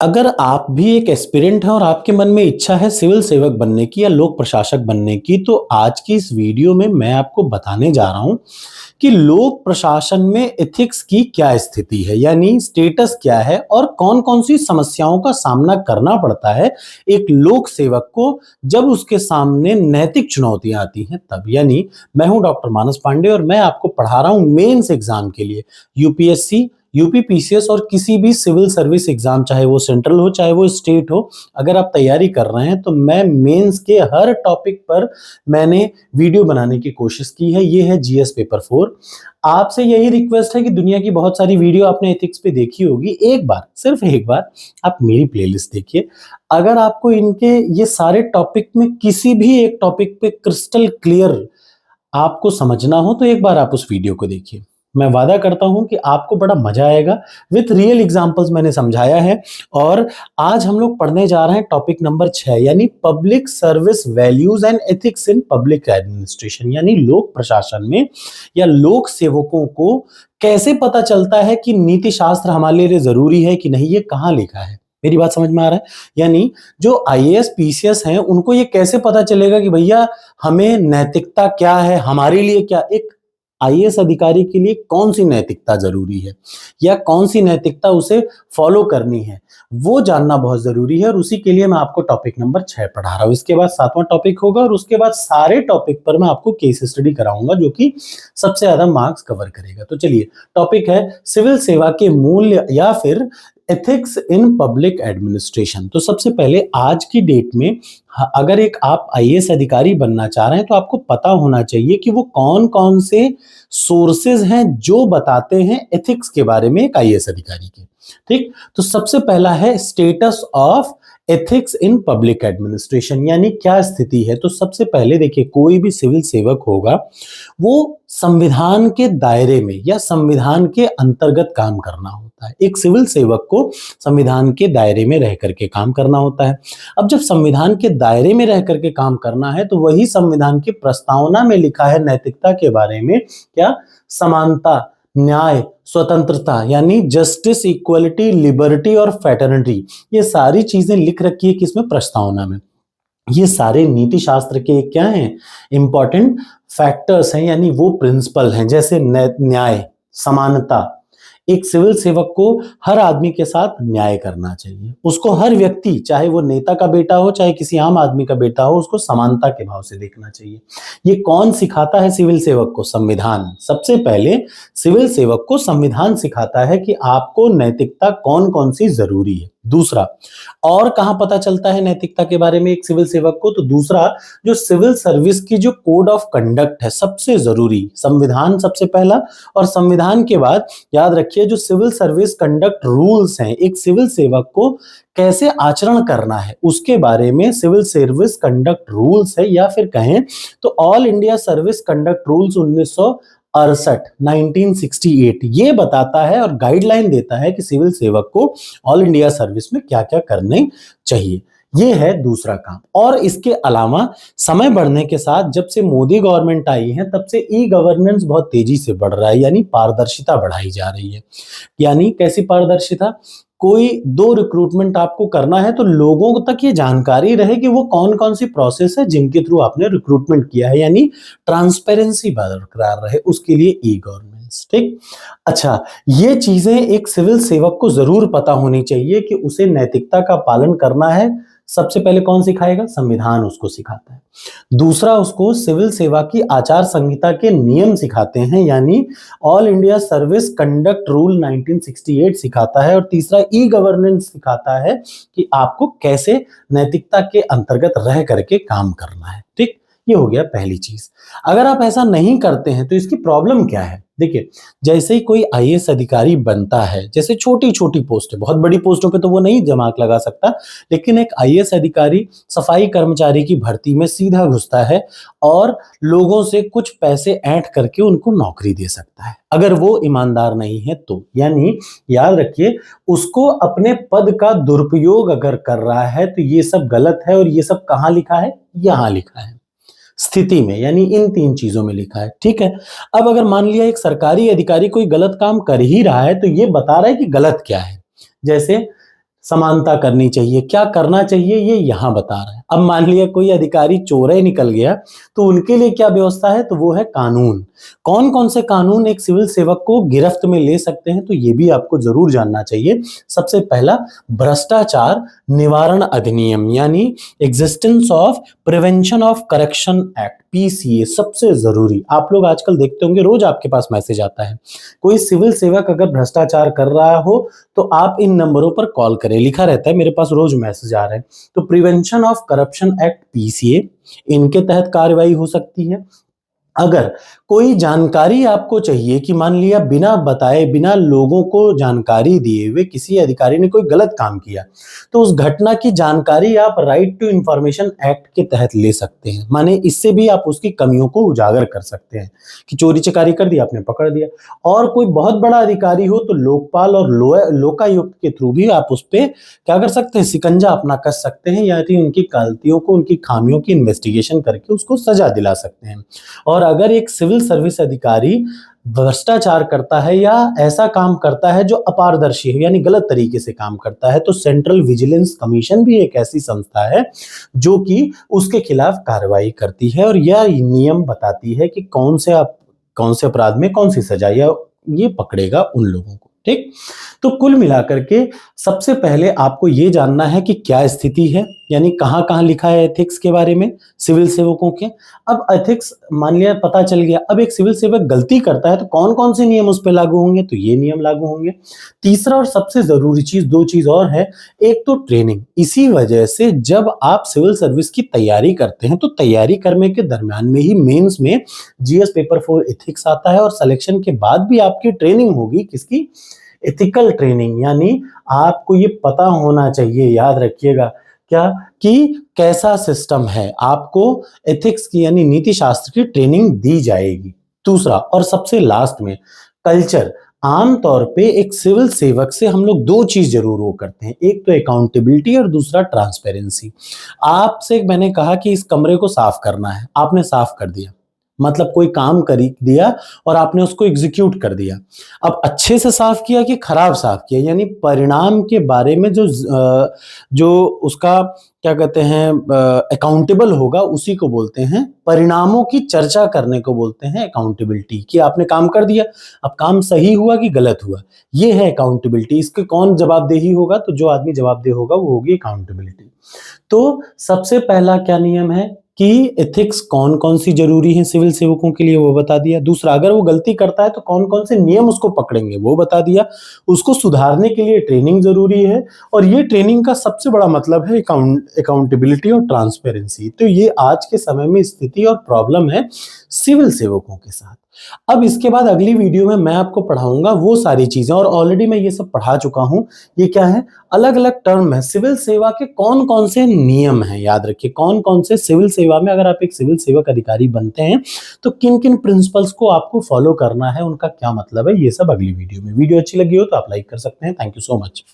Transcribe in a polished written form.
अगर आप भी एक एस्पिरेंट हैं और आपके मन में इच्छा है सिविल सेवक बनने की या लोक प्रशासक बनने की, तो आज की इस वीडियो में मैं आपको बताने जा रहा हूं कि लोक प्रशासन में एथिक्स की क्या स्थिति है, यानी स्टेटस क्या है और कौन-कौन सी समस्याओं का सामना करना पड़ता है एक लोक सेवक को जब उसके सामने नैतिक चुनौतियां आती हैं तब। यानी मैं हूं डॉक्टर मानस पांडे और मैं आपको पढ़ा रहा हूं मेंस एग्जाम के लिए, यूपीएससी, यूपीपीसीएस और किसी भी सिविल सर्विस एग्जाम, चाहे वो सेंट्रल हो चाहे वो स्टेट हो। अगर आप तैयारी कर रहे हैं तो मैं मेंस के हर टॉपिक पर मैंने वीडियो बनाने की कोशिश की है। ये है जीएस पेपर 4। आपसे यही रिक्वेस्ट है कि दुनिया की बहुत सारी वीडियो आपने एथिक्स पे देखी होगी, एक बार, सिर्फ एक बार आप मेरी प्लेलिस्ट देखिए। अगर आपको इनके ये सारे टॉपिक में किसी भी एक टॉपिक पे क्रिस्टल क्लियर आपको समझना हो तो एक बार आप उस वीडियो को देखिए। मैं वादा करता हूं कि आपको बड़ा मजा आएगा। विथ रियल एग्जांपल्स मैंने समझाया है। और आज हम लोग पढ़ने जा रहे हैं टॉपिक नंबर 6, यानी public service values and ethics in public administration. यानी लोक प्रशासन में या लोक सेवकों को कैसे पता चलता है कि नीति शास्त्र हमारे लिए जरूरी है कि नहीं, ये कहां लिखा है। मेरी बात समझ में आ रहा है? यानी जो आईएएस पीसीएस हैं उनको ये कैसे पता चलेगा कि भैया हमें नैतिकता क्या है, हमारे लिए क्या, एक आईएएस अधिकारी के लिए कौन सी नैतिकता जरूरी है या कौन सी नैतिकता उसे फॉलो करनी है, वो जानना बहुत जरूरी है। और उसी के लिए मैं आपको टॉपिक नंबर 6 पढ़ा रहा हूं। इसके बाद 7वां टॉपिक होगा और उसके बाद सारे टॉपिक पर मैं आपको केस स्टडी कराऊंगा जो कि सबसे ज्यादा मार्क्स कवर करेगा। तो चलिए, टॉपिक है सिविल सेवा के मूल्य या फिर एथिक्स इन पब्लिक एडमिनिस्ट्रेशन। तो सबसे पहले आज की डेट में अगर एक आप आईएएस अधिकारी बनना चाह रहे हैं तो आपको पता होना चाहिए कि वो कौन कौन से सोर्सेज हैं जो बताते हैं एथिक्स के बारे में एक आईएएस अधिकारी के। ठीक, तो सबसे पहला है status of ethics in public administration, यानी क्या स्थिति है। तो सबसे पहले देखिए, कोई भी सिविल सेवक होगा वो संविधान के दायरे में या संविधान के अंतर्गत काम करना होता है। एक सिविल सेवक को संविधान के दायरे में रह करके काम करना होता है। अब जब संविधान के दायरे में रह करके काम करना है तो वही संविधान की प्रस्तावना में लिखा है नैतिकता के बारे में, क्या, समानता, न्याय, स्वतंत्रता, यानी जस्टिस, इक्वलिटी, लिबर्टी और फैटर्निटी। ये सारी चीजें लिख रखी है किसमें, प्रस्तावना में। ये सारे नीति शास्त्र के क्या हैं, इंपॉर्टेंट फैक्टर्स हैं, यानी वो प्रिंसिपल हैं। जैसे न्याय, समानता, एक सिविल सेवक को हर आदमी के साथ न्याय करना चाहिए। उसको हर व्यक्ति, चाहे वो नेता का बेटा हो चाहे किसी आम आदमी का बेटा हो, उसको समानता के भाव से देखना चाहिए। ये कौन सिखाता है सिविल सेवक को? संविधान। सबसे पहले सिविल सेवक को संविधान सिखाता है कि आपको नैतिकता कौन कौन सी जरूरी है। दूसरा, और कहां पता चलता है नैतिकता के बारे में एक सिविल सेवक को? तो दूसरा, जो सिविल सर्विस की जो कोड ऑफ कंडक्ट है, सबसे जरूरी, संविधान सबसे पहला, और संविधान के बाद याद रखिए जो सिविल सर्विस कंडक्ट रूल्स हैं, एक सिविल सेवक को कैसे आचरण करना है उसके बारे में सिविल सर्विस कंडक्ट रूल्स है, या फिर कहें तो all India service conduct rules 1968 ये बताता है और गाइडलाइन देता है कि सिविल सेवक को ऑल इंडिया सर्विस में क्या क्या करने चाहिए। ये है दूसरा काम। और इसके अलावा समय बढ़ने के साथ जब से मोदी गवर्नमेंट आई है तब से ई गवर्नेंस बहुत तेजी से बढ़ रहा है, यानी पारदर्शिता बढ़ाई जा रही है। यानी कैसी पारदर्शिता? कोई दो रिक्रूटमेंट आपको करना है तो लोगों तक ये जानकारी रहे कि वो कौन कौन सी प्रोसेस है जिनके थ्रू आपने रिक्रूटमेंट किया है, यानी ट्रांसपेरेंसी बरकरार रहे, उसके लिए ई गवर्नेंस। ठीक, अच्छा, ये चीजें एक सिविल सेवक को जरूर पता होनी चाहिए कि उसे नैतिकता का पालन करना है। सबसे पहले कौन सिखाएगा? संविधान उसको सिखाता है। दूसरा, उसको सिविल सेवा की आचार संहिता के नियम सिखाते हैं, यानी all India service conduct rule 1968 सिखाता है। और तीसरा, ई गवर्नेंस सिखाता है कि आपको कैसे नैतिकता के अंतर्गत रह करके काम करना है। ठीक, ये हो गया पहली चीज। अगर आप ऐसा नहीं करते हैं तो इसकी प्रॉब्लम क्या है? देखिए, जैसे ही कोई आईएएस अधिकारी बनता है, जैसे छोटी छोटी पोस्ट है, बहुत बड़ी पोस्टों पे तो वो नहीं दिमाग लगा सकता, लेकिन एक आईएएस अधिकारी सफाई कर्मचारी की भर्ती में सीधा घुसता है और लोगों से कुछ पैसे ऐंठ करके उनको नौकरी दे सकता है, अगर वो ईमानदार नहीं है तो। यानी याद रखिए, उसको अपने पद का दुरुपयोग अगर कर रहा है तो ये सब गलत है। और ये सब कहां लिखा है? यहां लिखा है, स्थिति में, यानी इन तीन चीजों में लिखा है। ठीक है, अब अगर मान लिया एक सरकारी अधिकारी कोई गलत काम कर ही रहा है तो ये बता रहा है कि गलत क्या है। जैसे समानता करनी चाहिए, क्या करना चाहिए ये यहाँ बता रहा है। अब मान लिया कोई अधिकारी चोर निकल गया तो उनके लिए क्या व्यवस्था है, तो वो है कानून। कौन कौन से कानून एक सिविल सेवक को गिरफ्त में ले सकते हैं, तो ये भी आपको जरूर जानना चाहिए। सबसे पहला, भ्रष्टाचार निवारण अधिनियम यानी existence of prevention of corruption act, PCA, सबसे जरूरी। आप लोग आजकल देखते होंगे रोज आपके पास मैसेज आता है, कोई सिविल सेवक अगर भ्रष्टाचार कर रहा हो तो आप इन नंबरों पर कॉल करें, लिखा रहता है, मेरे पास रोज मैसेज आ रहे हैं। तो prevention of corruption act, PCA, इनके तहत कार्रवाई हो सकती है। अगर कोई जानकारी आपको चाहिए कि मान लिया बिना बताए, बिना लोगों को जानकारी दिए हुए किसी अधिकारी ने कोई गलत काम किया, तो उस घटना की जानकारी आप राइट टू इंफॉर्मेशन एक्ट के तहत ले सकते हैं। माने इससे भी आप उसकी कमियों को उजागर कर सकते हैं कि चोरी चकारी कर दिया, आपने पकड़ दिया। और कोई बहुत बड़ा अधिकारी हो तो लोकपाल और लोकायुक्त के थ्रू भी आप उस पर क्या कर सकते हैं, शिकंजा अपना कस सकते हैं, यानी उनकी गलतियों को, उनकी खामियों की इन्वेस्टिगेशन करके उसको सजा दिला सकते हैं। और अगर एक सिविल सर्विस अधिकारी भ्रष्टाचार करता है या ऐसा काम करता है जो अपारदर्शी है यानी गलत तरीके से काम करता है, तो सेंट्रल विजिलेंस कमीशन भी एक ऐसी संस्था है जो कि उसके खिलाफ कार्रवाई करती है और यह नियम बताती है कि कौन से अपराध में कौन सी सजा या ये पकड़ेगा उन लोगों को। ठीक, तो कुल मिलाकर के सबसे पहले आपको ये जानना है कि क्या स्थिति है, यानी कहां कहां लिखा है एथिक्स के बारे में सिविल सेवकों के। अब एथिक्स मान लिया पता चल गया, अब एक सिविल सेवक गलती करता है तो कौन कौन से नियम उस पर लागू होंगे, तो ये नियम लागू होंगे। तीसरा और सबसे जरूरी चीज, दो चीज और है, एक तो ट्रेनिंग। इसी वजह से जब आप सिविल सर्विस की तैयारी करते हैं तो तैयारी करने के दरमियान में ही मेंस में जीएस पेपर 4 एथिक्स आता है और सिलेक्शन के बाद भी आपकी ट्रेनिंग होगी, किसकी, एथिकल ट्रेनिंग। यानी आपको ये पता होना चाहिए, याद रखिएगा क्या, कि कैसा सिस्टम है, आपको एथिक्स की यानी नीति शास्त्र की ट्रेनिंग दी जाएगी। दूसरा और सबसे लास्ट में कल्चर। आमतौर पे एक सिविल सेवक से हम लोग दो चीज जरूर वो करते हैं, एक तो अकाउंटेबिलिटी और दूसरा ट्रांसपेरेंसी। आपसे मैंने कहा कि इस कमरे को साफ करना है, आपने साफ कर दिया, मतलब कोई काम कर दिया और आपने उसको एग्जीक्यूट कर दिया। अब अच्छे से साफ किया कि खराब साफ किया, यानी परिणाम के बारे में जो उसका क्या कहते हैं अकाउंटेबल होगा, उसी को बोलते हैं, परिणामों की चर्चा करने को बोलते हैं अकाउंटेबिलिटी। कि आपने काम कर दिया, अब काम सही हुआ कि गलत हुआ, ये है अकाउंटेबिलिटी। इसके कौन जवाबदेही होगा, तो जो आदमी जवाबदेह होगा वो होगी अकाउंटेबिलिटी। तो सबसे पहला क्या नियम है कि एथिक्स कौन कौन सी जरूरी है सिविल सेवकों के लिए, वो बता दिया। दूसरा, अगर वो गलती करता है तो कौन कौन से नियम उसको पकड़ेंगे, वो बता दिया। उसको सुधारने के लिए ट्रेनिंग जरूरी है, और ये ट्रेनिंग का सबसे बड़ा मतलब है अकाउंटेबिलिटी और ट्रांसपेरेंसी। तो ये आज के समय में स्थिति और प्रॉब्लम है सिविल सेवकों के साथ। अब इसके बाद अगली वीडियो में मैं आपको पढ़ाऊंगा वो सारी चीजें, और ऑलरेडी मैं ये सब पढ़ा चुका हूं। ये क्या है, अलग अलग टर्म है, सिविल सेवा के कौन कौन से नियम हैं, याद रखिए कौन कौन से सिविल सेवा में, अगर आप एक सिविल सेवक अधिकारी बनते हैं तो किन किन प्रिंसिपल्स को आपको फॉलो करना है, उनका क्या मतलब है, ये सब अगली वीडियो में। वीडियो अच्छी लगी हो तो आप लाइक कर सकते हैं। Thank you so much.